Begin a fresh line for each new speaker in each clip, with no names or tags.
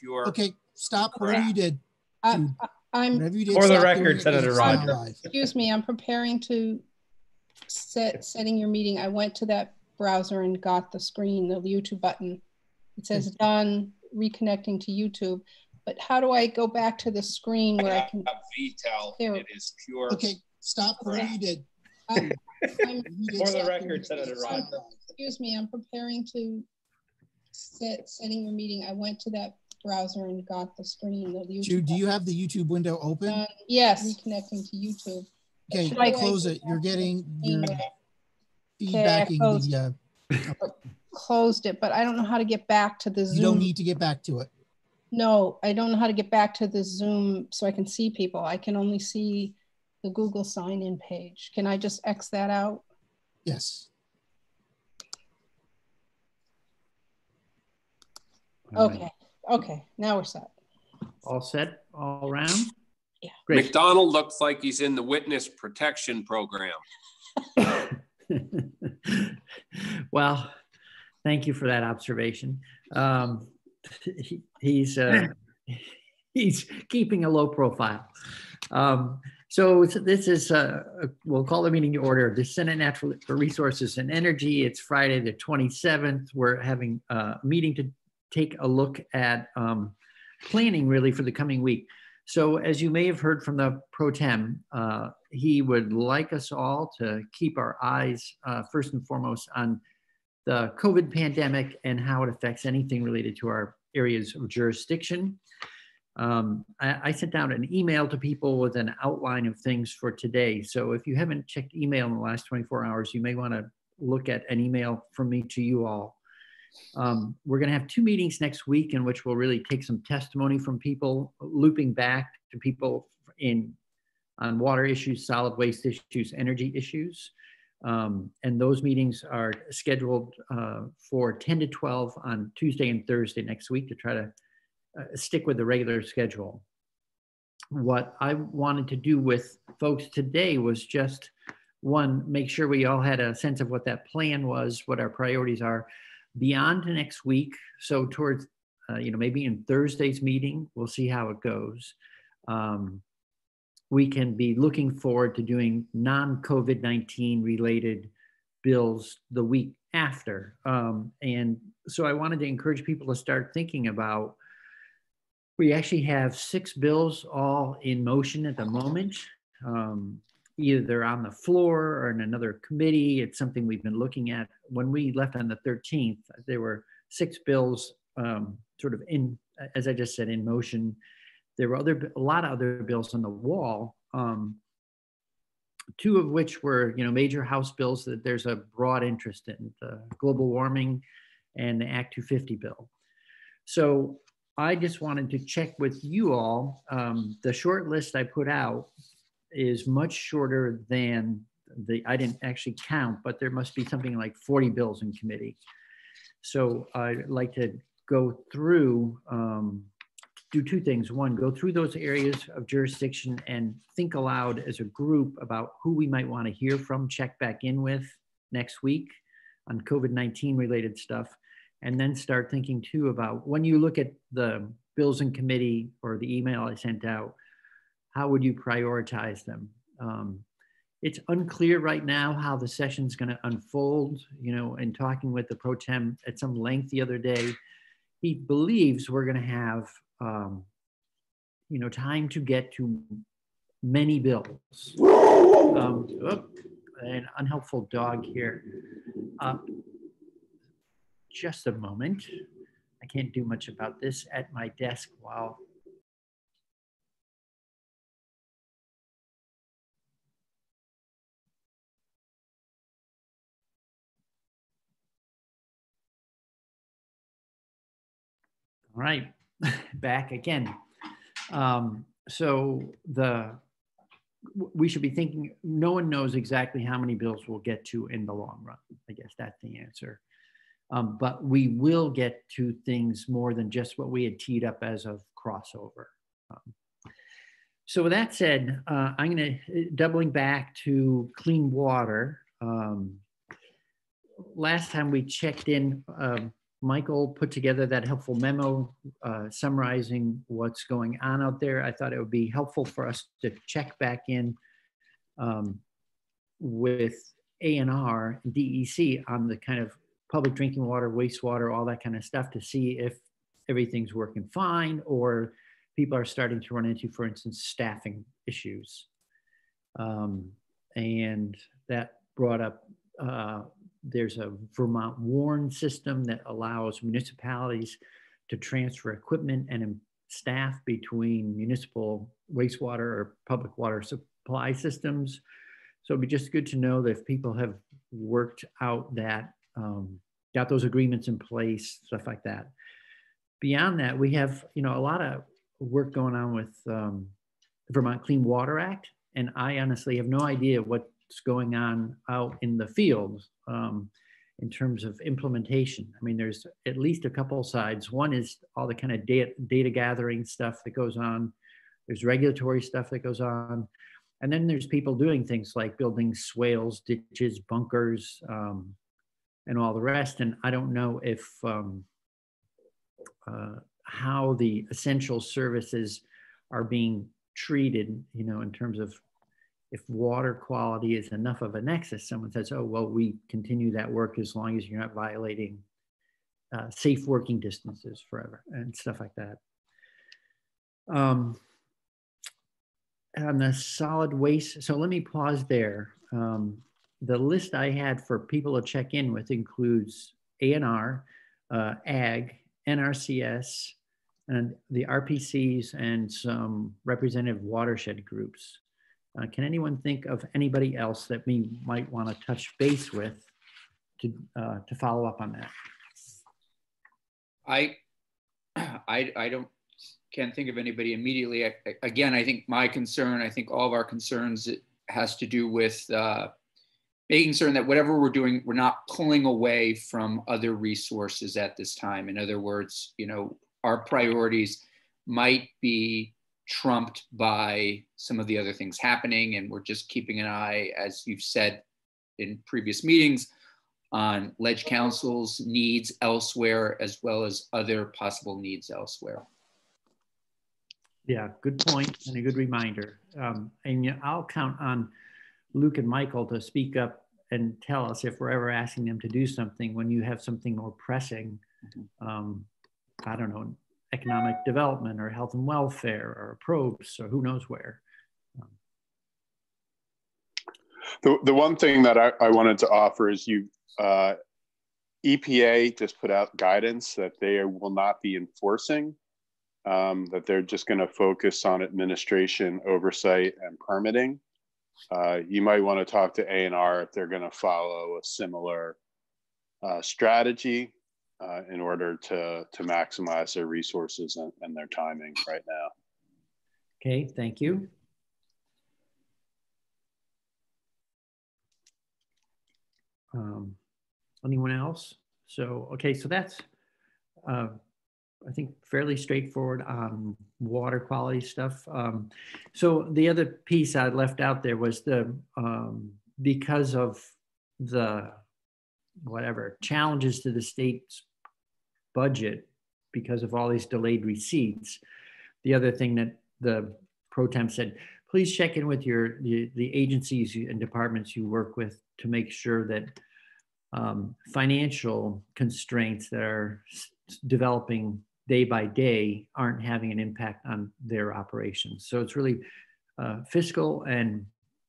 pure.
Okay, stop whatever you did.
I'm
Whatever you did.
For the
stop
record,
doing it,
Senator
it's not
Rogers.
live.
excuse me, I'm preparing to setting your meeting. I went to that browser and got the screen, the YouTube button. It says done, reconnecting to YouTube. But how do I go back to the screen where I can?
VTEL,
There.
it is pure.
Okay, stop whatever you did.
I'm,
You did
For the
stop
record,
doing it,
Senator
it's not
Rogers.
live.
excuse me, I'm preparing to setting your meeting. I went to that browser and got the screen, the YouTube.
Jude, do you
button.
have the YouTube window open?
Yes, reconnecting to YouTube.
Okay,
Should I
close it. You're getting your
Okay, I
feedbacking
closed.
the.
Closed it, but I don't know how to get back to the Zoom.
You don't need to get back to it.
No, I don't know how to get back to the Zoom so I can see people. I can only see the Google sign-in page. Can I just X that out?
Yes.
All right.
Okay, okay, now we're set.
All set all around?
Yeah.
Great.
McDonald looks like he's in the witness protection program.
Well, thank you for that observation. He's keeping a low profile. So this is, we'll call the meeting to order. The Senate Natural Resources and Energy. It's Friday the 27th. We're having a meeting to take a look at planning really for the coming week. So as you may have heard from the Pro Tem, he would like us all to keep our eyes first and foremost on the COVID pandemic and how it affects anything related to our areas of jurisdiction. I sent out an email to people with an outline of things for today. So if you haven't checked email in the last 24 hours, you may want to look at an email from me to you all. We're going to have 2 meetings next week in which we'll really take some testimony from people, looping back to people on water issues, solid waste issues, energy issues. And those meetings are scheduled for 10 to 12 on Tuesday and Thursday next week to try to stick with the regular schedule. What I wanted to do with folks today was just, one, make sure we all had a sense of what that plan was, what our priorities are beyond next week. So towards, maybe in Thursday's meeting, we'll see how it goes. We can be looking forward to doing non-COVID-19 related bills the week after. And so I wanted to encourage people to start thinking about, we actually have 6 bills all in motion at the moment. Either they're on the floor or in another committee. It's something we've been looking at. When we left on the 13th, there were 6 bills sort of in, as I just said, in motion. There were a lot of other bills on the wall, 2 of which were, major House bills that there's a broad interest in, the global warming and the Act 250 bill. So I just wanted to check with you all. The short list I put out is much shorter than I didn't actually count, but there must be something like 40 bills in committee. So I'd like to go through, do 2 things. One, go through those areas of jurisdiction and think aloud as a group about who we might want to hear from, check back in with next week on COVID-19 related stuff. And then start thinking too about, when you look at the bills in committee or the email I sent out, how would you prioritize them? It's unclear right now how the session's going to unfold. In talking with the Pro Tem at some length the other day, he believes we're going to have time to get to many bills. An unhelpful dog here. Just a moment. I can't do much about this at my desk while. All right, back again. So we should be thinking, no one knows exactly how many bills we'll get to in the long run. I guess that's the answer. But we will get to things more than just what we had teed up as of crossover. So with that said, I'm going to, doubling back to clean water. Last time we checked in, Michael put together that helpful memo summarizing what's going on out there. I thought it would be helpful for us to check back in with ANR and DEC on the kind of public drinking water, wastewater, all that kind of stuff to see if everything's working fine or people are starting to run into, for instance, staffing issues. And that brought up, there's a Vermont WARN system that allows municipalities to transfer equipment and staff between municipal wastewater or public water supply systems. So it'd be just good to know that if people have worked out that, got those agreements in place, stuff like that. Beyond that, we have, a lot of work going on with the Vermont Clean Water Act. And I honestly have no idea what's going on out in the field in terms of implementation. I mean, there's at least a couple sides. One is all the kind of data gathering stuff that goes on. There's regulatory stuff that goes on. And then there's people doing things like building swales, ditches, bunkers, and all the rest. And I don't know if how the essential services are being treated, in terms of if water quality is enough of a nexus. Someone says, oh, well, we continue that work as long as you're not violating safe working distances forever and stuff like that. On the solid waste, so let me pause there. The list I had for people to check in with includes ANR, AG, NRCS, and the RPCs and some representative watershed groups. Can anyone think of anybody else that we might want to touch base with to follow up on that?
Can't think of anybody immediately. Again, I think my concern, I think all of our concerns, it has to do with making certain that whatever we're doing, we're not pulling away from other resources at this time. In other words, our priorities might be trumped by some of the other things happening, and we're just keeping an eye, as you've said in previous meetings, on ledge council's needs elsewhere, as well as other possible needs elsewhere.
Yeah, good point and a good reminder. And I'll count on Luke and Michael to speak up and tell us if we're ever asking them to do something when you have something more pressing. I don't know, economic development or health and welfare or probes or who knows where.
The one thing that I wanted to offer is EPA just put out guidance that they will not be enforcing, that they're just going to focus on administration, oversight, and permitting. You might want to talk to ANR if they're going to follow a similar strategy in order to maximize their resources and their timing right now.
Okay, thank you. Anyone else? So, okay, so that's, I think, fairly straightforward on water quality stuff. So the other piece I left out there was the, because of the, whatever, challenges to the state's budget because of all these delayed receipts. The other thing that the pro tem said, please check in with the agencies and departments you work with to make sure that financial constraints that are developing day by day aren't having an impact on their operations. So it's really fiscal and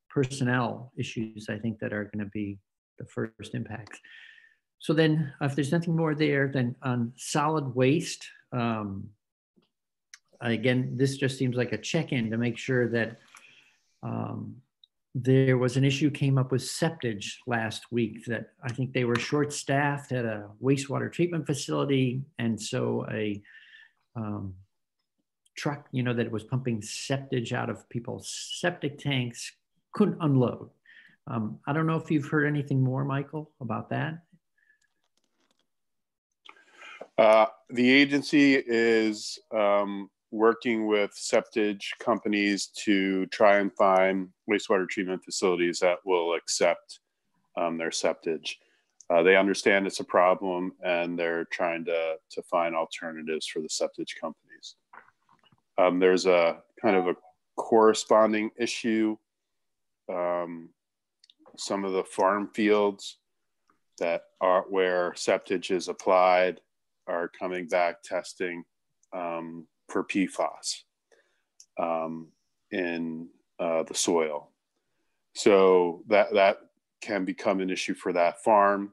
personnel issues, I think, that are going to be the first impacts. So then if there's nothing more there, then on solid waste, again, this just seems like a check-in to make sure that there was an issue came up with septage last week that I think they were short-staffed at a wastewater treatment facility. And so a truck, that was pumping septage out of people's septic tanks couldn't unload. I don't know if you've heard anything more, Michael, about that.
The agency is working with septage companies to try and find wastewater treatment facilities that will accept their septage. They understand it's a problem, and they're trying to find alternatives for the septic companies. There's a kind of a corresponding issue. Some of the farm fields that are where septic is applied are coming back testing for PFAS in the soil. So that can become an issue for that farm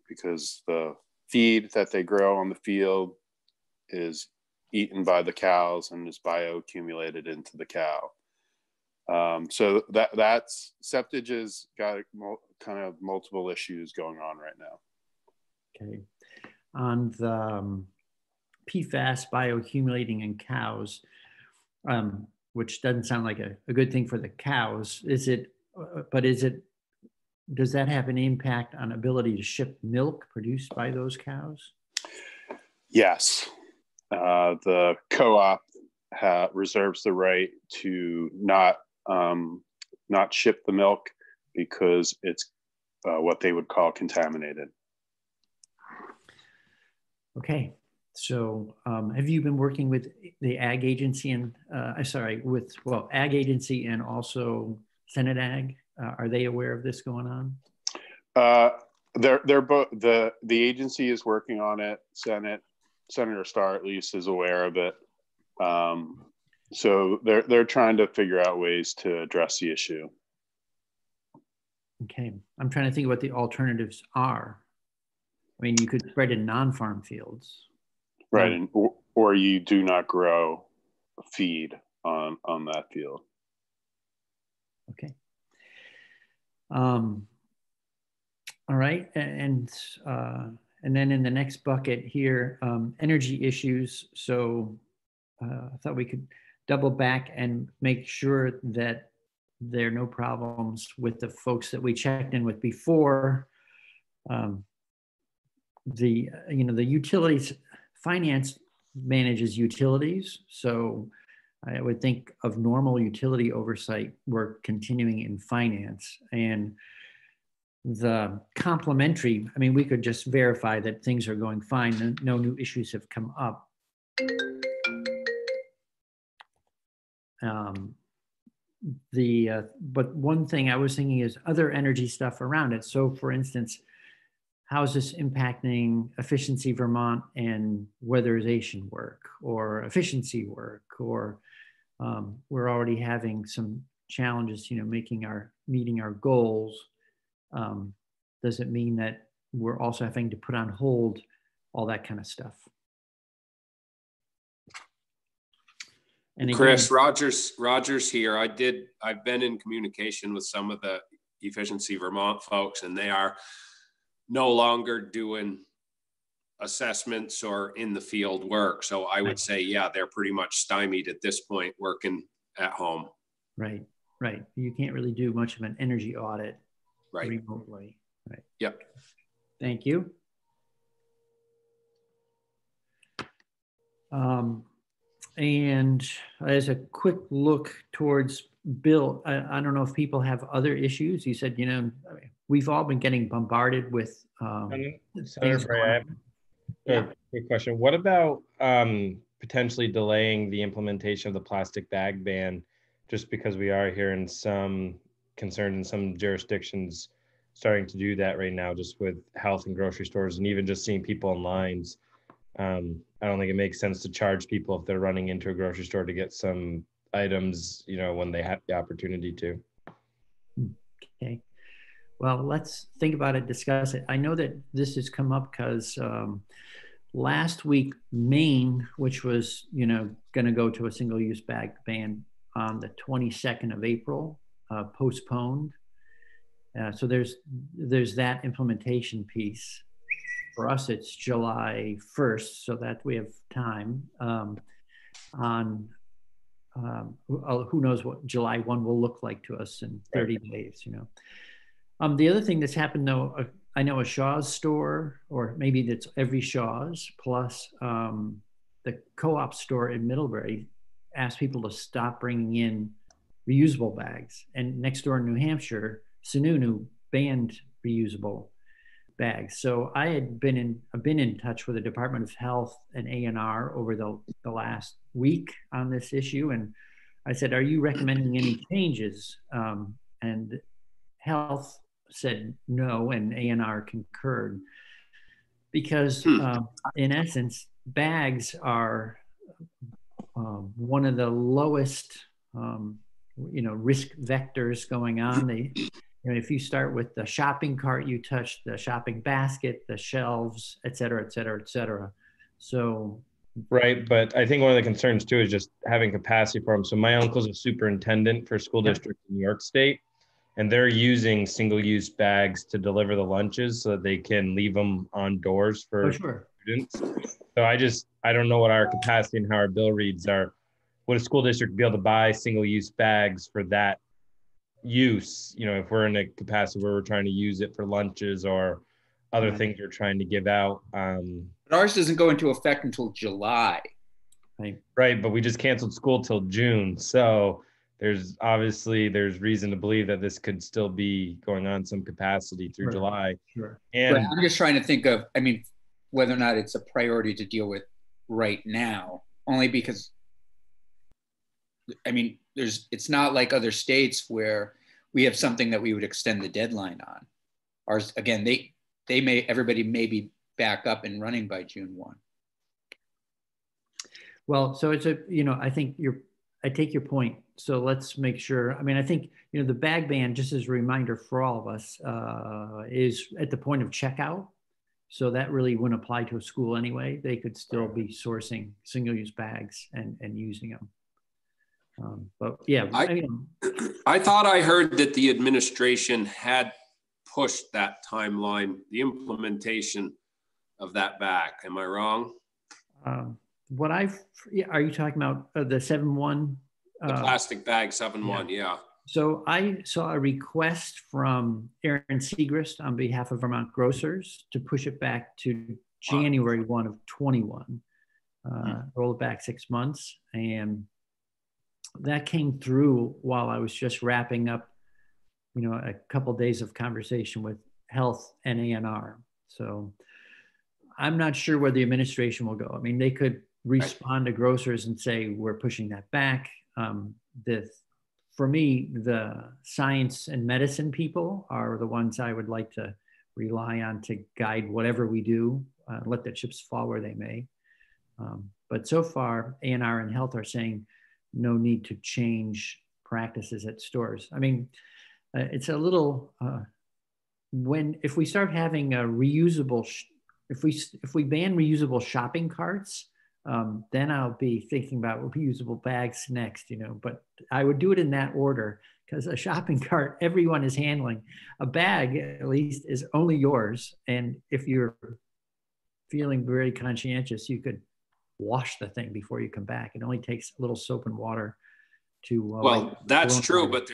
because the feed that they grow on the field is eaten by the cows and is bioaccumulated into the cow. So that's septic has got kind of multiple issues going on right now.
Okay. On the PFAS bioaccumulating in cows, which doesn't sound like a good thing for the cows, does that have an impact on ability to ship milk produced by those cows?
Yes. The co-op reserves the right to not ship the milk because it's what they would call contaminated. Okay.
So have you been working with the Ag Agency and Ag Agency and also Senate Ag? Are they aware of this going on?
They're both, the agency is working on it. Senator Starr at least is aware of it. So they're trying to figure out ways to address the issue.
Okay. I'm trying to think what the alternatives are. I mean, you could spread in non-farm fields.
Right. And, or you do not grow feed on that field.
Okay. All right. And then in the next bucket here, energy issues. So I thought we could double back and make sure that there are no problems with the folks that we checked in with before. The utilities finance manages utilities. So I would think of normal utility oversight work continuing in finance, and the complementary, I mean, we could just verify that things are going fine and no new issues have come up. But one thing I was thinking is other energy stuff around it. So for instance, how is this impacting Efficiency Vermont and weatherization work or efficiency work? Or we're already having some challenges, meeting our goals. Does it mean that we're also having to put on hold all that kind of stuff?
And again, Chris, Rogers here. I've been in communication with some of the Efficiency Vermont folks, and they are no longer doing assessments or in the field work. So I would say, yeah, they're pretty much stymied at this point working at home.
Right. You can't really do much of an energy audit remotely. Right.
Yep.
Thank you. And as a quick look towards Bill, I don't know if people have other issues. You said, we've all been getting bombarded with
Senator Bray, I have a quick question. What about potentially delaying the implementation of the plastic bag ban, just because we are hearing some concerns in some jurisdictions starting to do that right now, just with health and grocery stores, and even just seeing people in lines. I don't think it makes sense to charge people if they're running into a grocery store to get some items, when they have the opportunity to.
Okay. Well, let's think about it, discuss it. I know that this has come up because last week, Maine, which was, going to go to a single-use bag ban on the 22nd of April, postponed. So there's that implementation piece. For us, it's July 1st, so that we have time who knows what July 1 will look like to us in 30 days, The other thing that's happened though, I know a Shaw's store, or maybe that's every Shaw's, plus the co-op store in Middlebury asked people to stop bringing in reusable bags. And next door in New Hampshire, Sununu banned reusable. bags. So I've been in touch with the Department of Health and ANR over the last week on this issue. And I said, are you recommending any changes? And Health said no, and ANR concurred. Because in essence, bags are one of the lowest, risk vectors going on. If you start with the shopping cart, you touch the shopping basket, the shelves, et cetera, et cetera, et cetera. So.
Right, but I think one of the concerns too is just having capacity for them. So my uncle's a superintendent for a school district in New York State, and they're using single-use bags to deliver the lunches so that they can leave them on doors for students. So I don't know what our capacity and how our bill reads are. Would a school district be able to buy single-use bags for that use? If we're in a capacity where we're trying to use it for lunches or other things we're trying to give out.
But ours doesn't go into effect until July.
Right, but we just canceled school till June. So there's reason to believe that this could still be going on some capacity through July.
Sure.
And
but I'm just trying to think of, whether or not it's a priority to deal with right now, only because, it's not like other states where we have something that we would extend the deadline on. Ours, again, everybody may be back up and running by June 1.
Well, so it's I take your point. So let's make sure. I think, the bag ban, just as a reminder for all of us, is at the point of checkout. So that really wouldn't apply to a school anyway. They could still be sourcing single-use bags and using them. But yeah,
I thought I heard that the administration had pushed that timeline, the implementation of that back. Am I wrong?
Are you talking about the 7-1?
The plastic bag 7-1, yeah.
So I saw a request from Aaron Segrist on behalf of Vermont Grocers to push it back to January 1 of 21, roll it back 6 months. And that came through while I was just wrapping up, a couple of days of conversation with Health and ANR. So I'm not sure where the administration will go. They could respond to grocers and say, we're pushing that back. For me, the science and medicine people are the ones I would like to rely on to guide whatever we do, let the chips fall where they may. But so far, ANR and Health are saying no need to change practices at stores. It's a little, if we start having a reusable, if we ban reusable shopping carts, then I'll be thinking about reusable bags next, but I would do it in that order, because a shopping cart, everyone is handling. A bag, at least, is only yours. And if you're feeling very conscientious, you could wash the thing before you come back. It only takes a little soap and water to.
Well, that's true, but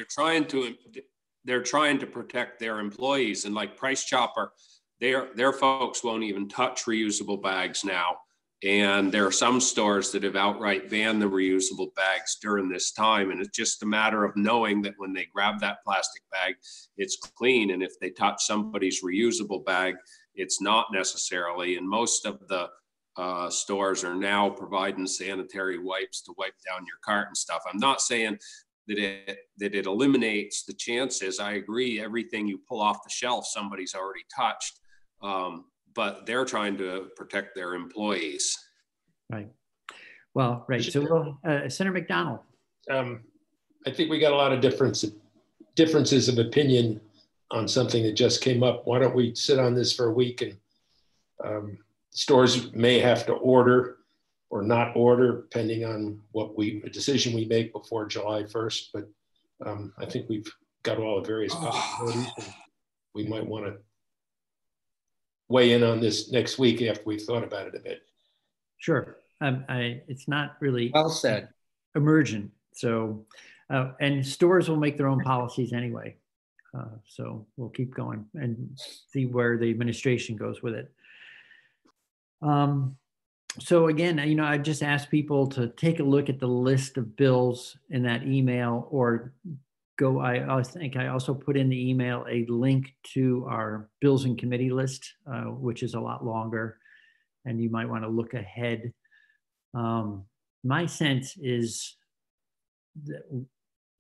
they're trying to protect their employees, and like Price Chopper, their folks won't even touch reusable bags now. And there are some stores that have outright banned the reusable bags during this time. And it's just a matter of knowing that when they grab that plastic bag, it's clean. And if they touch somebody's reusable bag, it's not necessarily. And most of the stores are now providing sanitary wipes to wipe down your cart and stuff. I'm not saying that it eliminates the chances. I agree, everything you pull off the shelf, somebody's already touched. But they're trying to protect their employees.
Right. Well, right. So, Senator McDonald.
I think we got a lot of differences of opinion on something that just came up. Why don't we sit on this for a week, and stores may have to order or not order, depending on a decision we make before July 1st. But I think we've got all the various possibilities, and we might want to weigh in on this next week after we've thought about it a bit.
Sure. It's not really
well said.
Emergent. So, and stores will make their own policies anyway. So we'll keep going and see where the administration goes with it. So again, I just asked people to take a look at the list of bills in that email, or go, I think I also put in the email a link to our bills and committee list, which is a lot longer, and you might want to look ahead. My sense is that,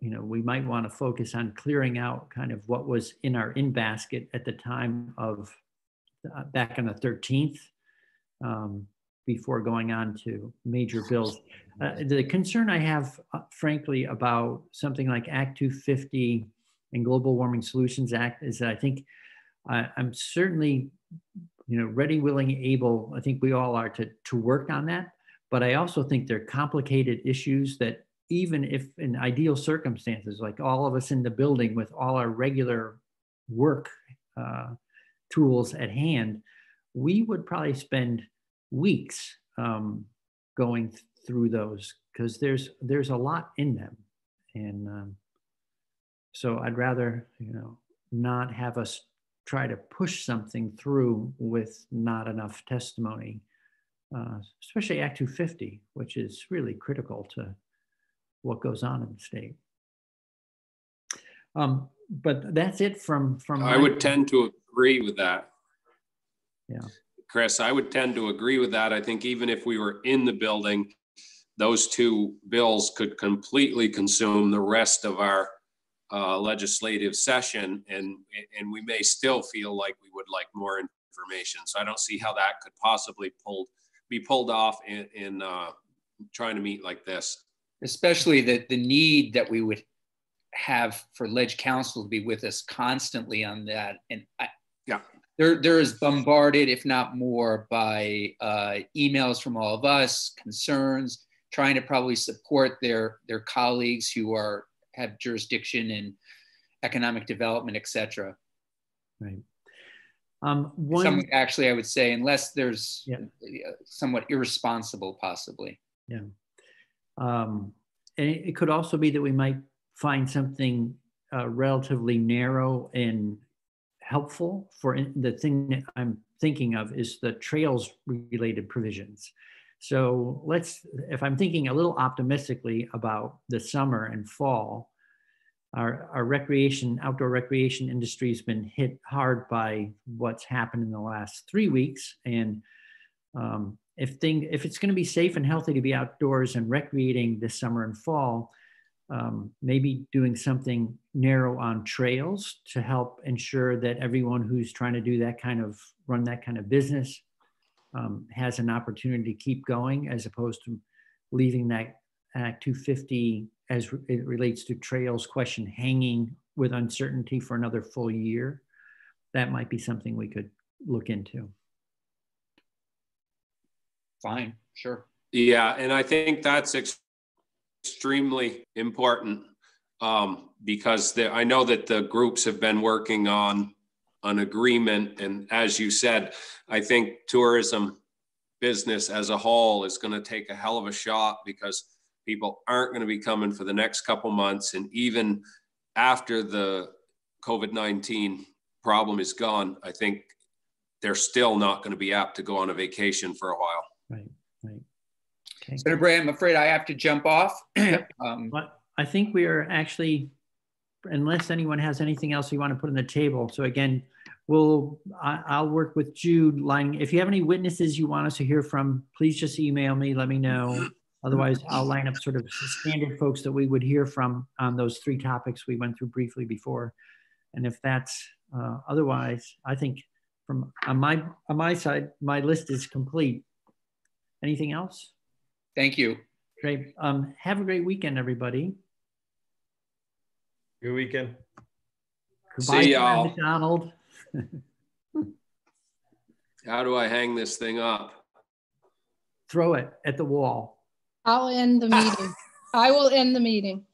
you know, we might want to focus on clearing out kind of what was in our in basket at the time of back on the 13th, before going on to major bills. The concern I have, frankly, about something like Act 250 and Global Warming Solutions Act is that I think I'm certainly, you know, ready, willing, able. I think we all are to work on that. But I also think they're complicated issues that, even if in ideal circumstances, like all of us in the building with all our regular work tools at hand, we would probably spend weeks going through those, because there's a lot in them. And so I'd rather, you know, not have us try to push something through with not enough testimony, especially Act 250, which is really critical to what goes on in the state. But that's it from
I would tend to agree with that.
Yeah.
Chris, I would tend to agree with that. I think even if we were in the building, those two bills could completely consume the rest of our legislative session, and we may still feel like we would like more information. So I don't see how that could possibly be pulled off in trying to meet like this. Especially
the need that we would have for Ledge Council to be with us constantly on that. And they're as bombarded, if not more, by emails from all of us, concerns, trying to probably support their colleagues who have jurisdiction in economic development, et cetera.
Right.
Actually, I would say, unless there's somewhat irresponsible, possibly.
Yeah. And it could also be that we might find something relatively narrow and helpful. For the thing that I'm thinking of is the trails related provisions. So if I'm thinking a little optimistically about the summer and fall, our outdoor recreation industry has been hit hard by what's happened in the last 3 weeks. And if it's going to be safe and healthy to be outdoors and recreating this summer and fall, maybe doing something narrow on trails to help ensure that everyone who's trying to do run that kind of business has an opportunity to keep going, as opposed to leaving that Act 250 as it relates to trails question hanging with uncertainty for another full year. That might be something we could look into.
Fine, sure.
Yeah, and I think that's extremely important because I know that the groups have been working on an agreement, and as you said, I think tourism business as a whole is going to take a hell of a shot, because people aren't going to be coming for the next couple months, and even after the COVID-19 problem is gone, I think they're still not going to be apt to go on a vacation for a while.
Right. Okay.
Senator Bray, I'm afraid I have to jump off.
But I think we are actually, unless anyone has anything else you want to put on the table. So again, I'll work with Jude lining. If you have any witnesses you want us to hear from, please just email me, let me know. Otherwise, I'll line up sort of standard folks that we would hear from on those 3 topics we went through briefly before. And if that's otherwise, I think on my side, my list is complete. Anything else?
Thank you.
Great. Have a great weekend, everybody.
Good weekend.
Goodbye,
see y'all.
McDonald.
How do I hang this thing up?
Throw it at the wall.
I'll end the meeting. I will end the meeting.